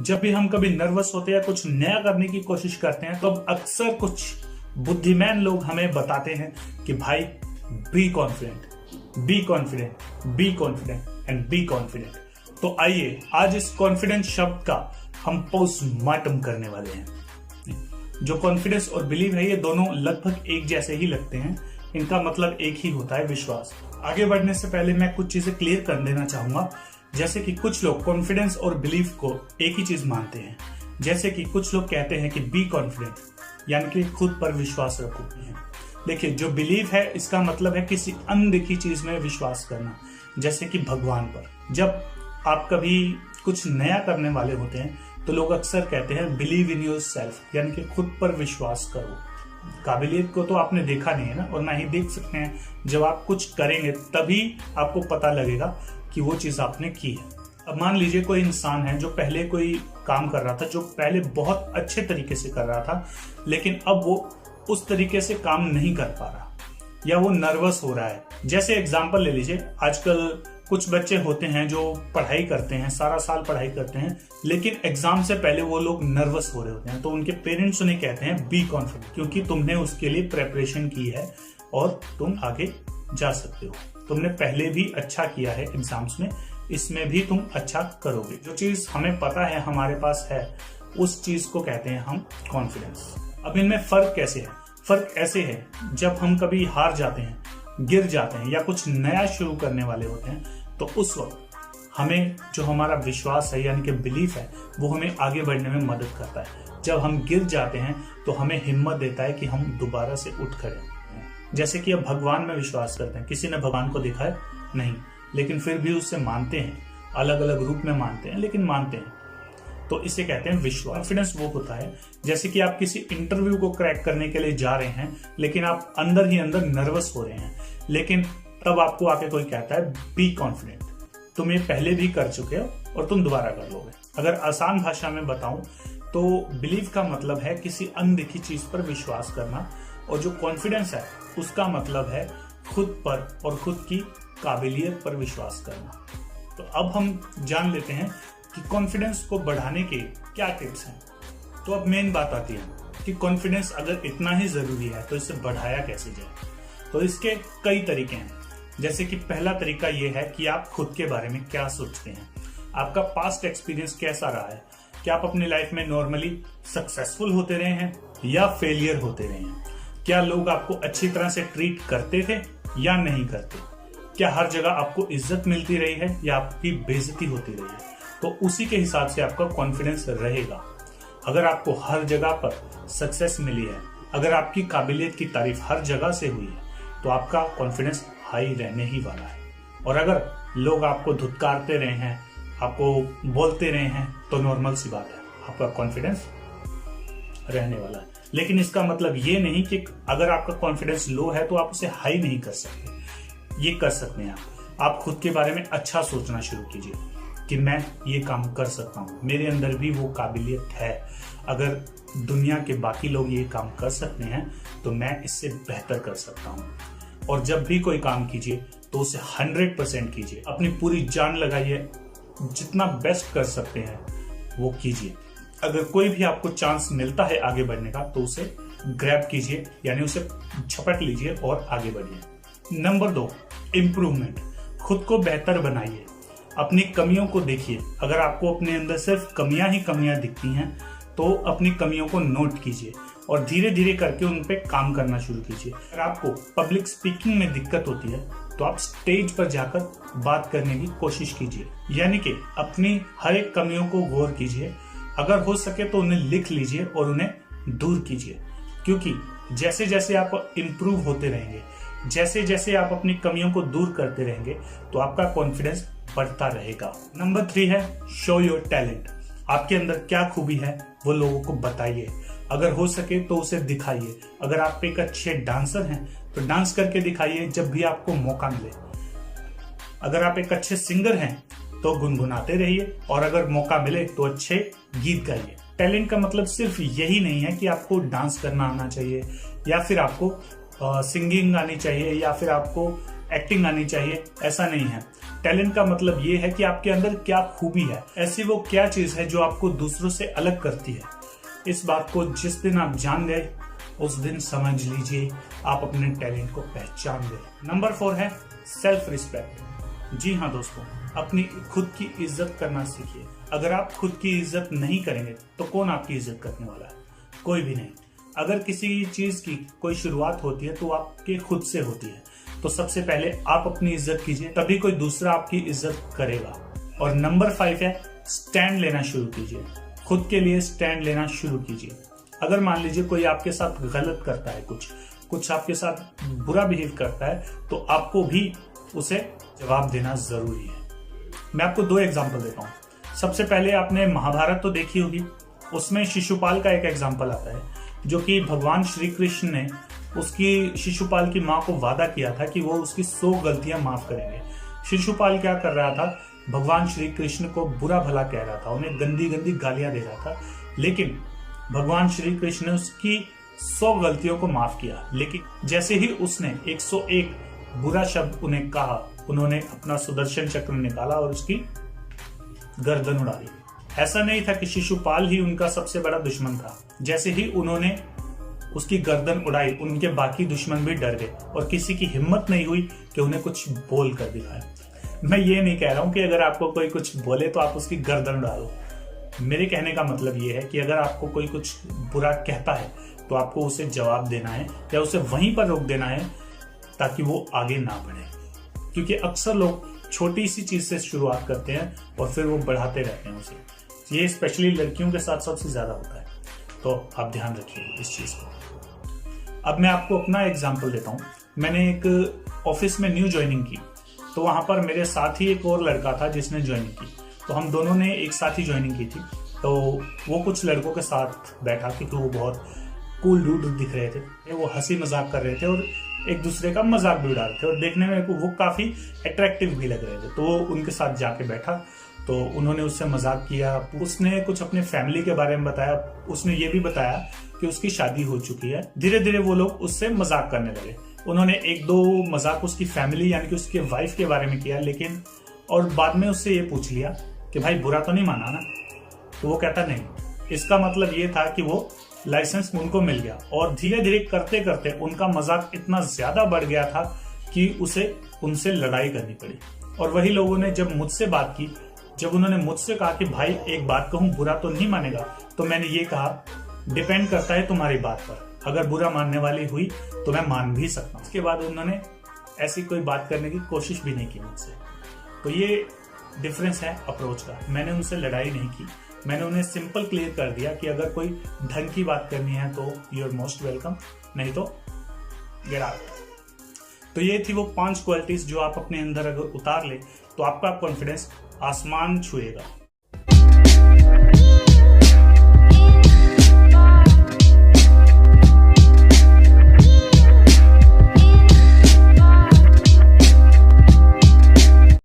जब भी हम कभी नर्वस होते हैं या कुछ नया करने की कोशिश करते हैं तो अक्सर कुछ बुद्धिमान लोग हमें बताते हैं कि भाई be confident, be confident, be confident and be confident. तो आइए आज इस कॉन्फिडेंस शब्द का हम पोस्टमार्टम करने वाले हैं। जो कॉन्फिडेंस और बिलीव है ये दोनों लगभग एक जैसे ही लगते हैं, इनका मतलब एक ही होता है, विश्वास। आगे बढ़ने से पहले मैं कुछ चीजें क्लियर कर देना चाहूंगा। जैसे कि कुछ लोग कॉन्फिडेंस और बिलीव को एक ही चीज मानते हैं। जैसे कि कुछ लोग कहते हैं कि बी कॉन्फिडेंट, यानी कि खुद पर विश्वास रखो। देखिए, जो बिलीव है इसका मतलब है किसी अनदेखी चीज में विश्वास करना, जैसे कि भगवान पर। जब आप कभी कुछ नया करने वाले होते हैं तो लोग अक्सर कहते हैं बिलीव इन योर सेल्फ, यानी कि खुद पर विश्वास करो। काबिलियत को तो आपने देखा नहीं है ना, और ना ही देख सकते हैं। जब आप कुछ करेंगे तभी आपको पता लगेगा कि वो चीज आपने की है। अब मान लीजिए कोई इंसान है जो पहले कोई काम कर रहा था, जो पहले बहुत अच्छे तरीके से कर रहा था, लेकिन अब वो उस तरीके से काम नहीं कर पा रहा या वो नर्वस हो रहा है। जैसे एग्जांपल ले लीजिए, आजकल कुछ बच्चे होते हैं जो पढ़ाई करते हैं, सारा साल पढ़ाई करते हैं, लेकिन एग्जाम से पहले वो लोग नर्वस हो रहे होते हैं। तो उनके पेरेंट्स उन्हें कहते हैं बी कॉन्फिडेंट, क्योंकि तुमने उसके लिए प्रेपरेशन की है और तुम आगे जा सकते हो। तुमने पहले भी अच्छा किया है एग्जाम्स में, इसमें भी तुम अच्छा करोगे। जो चीज हमें पता है हमारे पास है, उस चीज को कहते हैं हम कॉन्फिडेंस। अब इनमें फर्क कैसे है? फर्क ऐसे है, जब हम कभी हार जाते हैं, गिर जाते हैं या कुछ नया शुरू करने वाले होते हैं, तो उस वक्त हमें जो हमारा विश्वास है यानी कि बिलीफ है, वो हमें आगे बढ़ने में मदद करता है। जब हम गिर जाते हैं तो हमें हिम्मत देता है कि हम दोबारा से उठ खड़े। जैसे कि अब भगवान में विश्वास करते हैं, किसी ने भगवान को देखा है नहीं, लेकिन फिर भी उससे मानते हैं, अलग अलग रूप में मानते हैं, लेकिन मानते हैं। तो इसे कहते हैं विश्वास। कॉन्फिडेंस वो होता है जैसे कि आप किसी इंटरव्यू को क्रैक करने के लिए जा रहे हैं, लेकिन आप अंदर ही अंदर नर्वस हो रहे हैं, लेकिन तब आपको आके कोई कहता है बी कॉन्फिडेंट, तुम ये पहले भी कर चुके हो और तुम दोबारा कर लोगे। अगर आसान भाषा में बताऊं तो बिलीव का मतलब है किसी अनदेखी चीज पर विश्वास करना, और जो कॉन्फिडेंस है उसका मतलब है खुद पर और खुद की काबिलियत पर विश्वास करना। तो अब हम जान लेते हैं कि कॉन्फिडेंस को बढ़ाने के क्या टिप्स हैं। तो अब मेन बात आती है कि कॉन्फिडेंस अगर इतना ही जरूरी है तो इसे बढ़ाया कैसे जाए। तो इसके कई तरीके हैं। जैसे कि पहला तरीका यह है कि आप खुद के बारे में क्या सोचते हैं, आपका पास्ट एक्सपीरियंस कैसा रहा है, क्या आप अपनी लाइफ में नॉर्मली सक्सेसफुल होते रहे हैं या फेलियर होते रहे हैं, क्या लोग आपको अच्छी तरह से ट्रीट करते थे या नहीं करते, क्या हर जगह आपको इज्जत मिलती रही है या आपकी बेइज्जती होती रही है। तो उसी के हिसाब से आपका कॉन्फिडेंस रहेगा। अगर आपको हर जगह पर सक्सेस मिली है, अगर आपकी काबिलियत की तारीफ हर जगह से हुई है, तो आपका कॉन्फिडेंस हाई रहने ही वाला है। और अगर लोग आपको धुतकारते रहे हैं, आपको बोलते रहे हैं, तो नॉर्मल सी बात है, आपका कॉन्फिडेंस रहने वाला है। लेकिन इसका मतलब ये नहीं कि अगर आपका कॉन्फिडेंस लो है तो आप उसे हाई नहीं कर सकते। ये कर सकते हैं आप खुद के बारे में अच्छा सोचना शुरू कीजिए कि मैं ये काम कर सकता हूँ, मेरे अंदर भी वो काबिलियत है। अगर दुनिया के बाकी लोग ये काम कर सकते हैं तो मैं इससे बेहतर कर सकता हूँ। और जब भी कोई काम कीजिए तो उसे 100% कीजिए, अपनी पूरी जान लगाइए, जितना बेस्ट कर सकते हैं वो कीजिए। अगर कोई भी आपको चांस मिलता है आगे बढ़ने का तो उसे ग्रैब कीजिए, यानी उसे झपट लीजिए और आगे बढ़िए। Number 2, improvement. खुद को बेहतर बनाइए, अपनी कमियों को देखिए। अगर आपको अपने अंदर सिर्फ कमियां ही कमियां दिखती हैं तो अपनी कमियों को नोट कीजिए और धीरे धीरे करके उन पे काम करना शुरू कीजिए। अगर आपको पब्लिक स्पीकिंग में दिक्कत होती है तो आप स्टेज पर जाकर बात करने की कोशिश कीजिए, यानी कि अपनी हर एक कमियों को गौर कीजिए। अगर हो सके तो उन्हें लिख लीजिए और उन्हें दूर कीजिए, क्योंकि जैसे जैसे आप इम्प्रूव होते रहेंगे, जैसे जैसे आप अपनी कमियों को दूर करते रहेंगे, तो आपका कॉन्फिडेंस बढ़ता रहेगा। नंबर 3 है शो योर टैलेंट। आपके अंदर क्या खूबी है वो लोगों को बताइए। अगर हो सके तो उसे दिखाइए। अगर आप एक अच्छे डांसर हैं तो डांस करके दिखाइए जब भी आपको मौका मिले। अगर आप एक अच्छे सिंगर हैं तो गुनगुनाते रहिए, और अगर मौका मिले तो अच्छे गीत गाइए। टैलेंट का मतलब सिर्फ यही नहीं है कि आपको डांस करना आना चाहिए, या फिर आपको सिंगिंग आनी चाहिए, या फिर आपको एक्टिंग आनी चाहिए। ऐसा नहीं है। टैलेंट का मतलब ये है कि आपके अंदर क्या खूबी है, ऐसी वो क्या चीज है जो आपको दूसरों से अलग करती है। इस बात को जिस दिन आप जान गए उस दिन समझ लीजिए आप अपने टैलेंट को पहचान गए। नंबर 4 है सेल्फ रिस्पेक्ट। जी हाँ दोस्तों, अपनी खुद की इज्जत करना सीखिए। अगर आप खुद की इज्जत नहीं करेंगे तो कौन आपकी इज्जत करने वाला है? कोई भी नहीं। अगर किसी चीज की कोई शुरुआत होती है तो आपके खुद से होती है। तो सबसे पहले आप अपनी इज्जत कीजिए, तभी कोई दूसरा आपकी इज्जत करेगा। और नंबर 5 है स्टैंड लेना शुरू कीजिए। खुद के लिए स्टैंड लेना शुरू कीजिए। अगर मान लीजिए कोई आपके साथ गलत करता है, कुछ आपके साथ बुरा बिहेव करता है, तो आपको भी उसे जवाब देना जरूरी है। मैं आपको 2 एग्जांपल देता हूँ। सबसे पहले आपने महाभारत तो देखी होगी, उसमें शिशुपाल का एक एग्जांपल आता है, जो कि भगवान श्री कृष्ण ने उसकी शिशुपाल की माँ को वादा किया था कि वो उसकी 100 गलतियां माफ करेंगे। शिशुपाल क्या कर रहा था? भगवान श्री कृष्ण को बुरा भला कह रहा था, उन्हें गंदी गंदी गालियां दे रहा था, लेकिन भगवान श्री कृष्ण ने उसकी 100 गलतियों को माफ किया। लेकिन जैसे ही उसने 101 बुरा शब्द उन्हें कहा, उन्होंने अपना सुदर्शन चक्र निकाला और उसकी गर्दन उड़ा दी। ऐसा नहीं था कि शिशुपाल ही उनका सबसे बड़ा दुश्मन था। जैसे ही उन्होंने उसकी गर्दन उड़ाई, उनके बाकी दुश्मन भी डर गए और किसी की हिम्मत नहीं हुई कि उन्हें कुछ बोल कर दिखाए। मैं ये नहीं कह रहा हूं कि अगर आपको कोई कुछ बोले तो आप उसकी गर्दन उड़ा लो। मेरे कहने का मतलब ये है कि अगर आपको कोई कुछ बुरा कहता है तो आपको उसे जवाब देना है या उसे वहीं पर रोक देना है ताकि वो आगे ना बढ़े। क्योंकि अक्सर लोग छोटी सी चीज से शुरुआत करते हैं और फिर वो बढ़ाते रहते हैं उसे। ये स्पेशली लड़कियों के साथ सबसे ज्यादा होता है, तो आप ध्यान रखिए इस चीज को। अब मैं आपको अपना एग्जांपल देता हूँ। मैंने एक ऑफिस में न्यू ज्वाइनिंग की, तो वहां पर मेरे साथ ही एक और लड़का था जिसने ज्वाइनिंग की। तो हम दोनों ने एक साथ ही ज्वाइनिंग की थी। तो वो कुछ लड़कों के साथ बैठा क्योंकि वो बहुत कूल डूड दिख रहे थे, वो हंसी मजाक कर रहे थे और एक दूसरे का मजाक भी उड़ा रहे थे और देखने में वो काफी अट्रैक्टिव भी लग रहे थे। तो वो उनके साथ जाके बैठा, तो उन्होंने उससे मजाक किया। उसने कुछ अपने फैमिली के बारे में बताया, उसने ये भी बताया कि उसकी शादी हो चुकी है। धीरे धीरे वो लोग उससे मजाक करने लगे। उन्होंने 1-2 मजाक उसकी फैमिली यानी कि उसके वाइफ के बारे में किया, लेकिन और बाद में उससे ये पूछ लिया कि भाई बुरा तो नहीं माना ना? तो वो कहता नहीं। इसका मतलब ये था कि वो लाइसेंस उनको मिल गया और धीरे धीरे करते करते उनका मजाक इतना ज्यादा बढ़ गया था कि उसे उनसे लड़ाई करनी पड़ी। और वही लोगों ने जब मुझसे बात की, जब उन्होंने मुझसे कहा कि भाई एक बात कहूं, बुरा तो नहीं मानेगा, तो मैंने ये कहा डिपेंड करता है तुम्हारी बात पर। अगर बुरा मानने वाली हुई तो मैं मान भी सकता हूं। उसके बाद उन्होंने ऐसी कोई बात करने की कोशिश भी नहीं की मुझसे। तो ये डिफरेंस है अप्रोच का। मैंने उनसे लड़ाई नहीं की, मैंने उन्हें सिंपल क्लियर कर दिया कि अगर कोई ढंग की बात करनी है तो यू आर मोस्ट वेलकम, नहीं तो गेट आउट। तो ये थी वो 5 क्वालिटीज जो आप अपने अंदर अगर उतार ले तो आपका कॉन्फिडेंस आसमान छुएगा।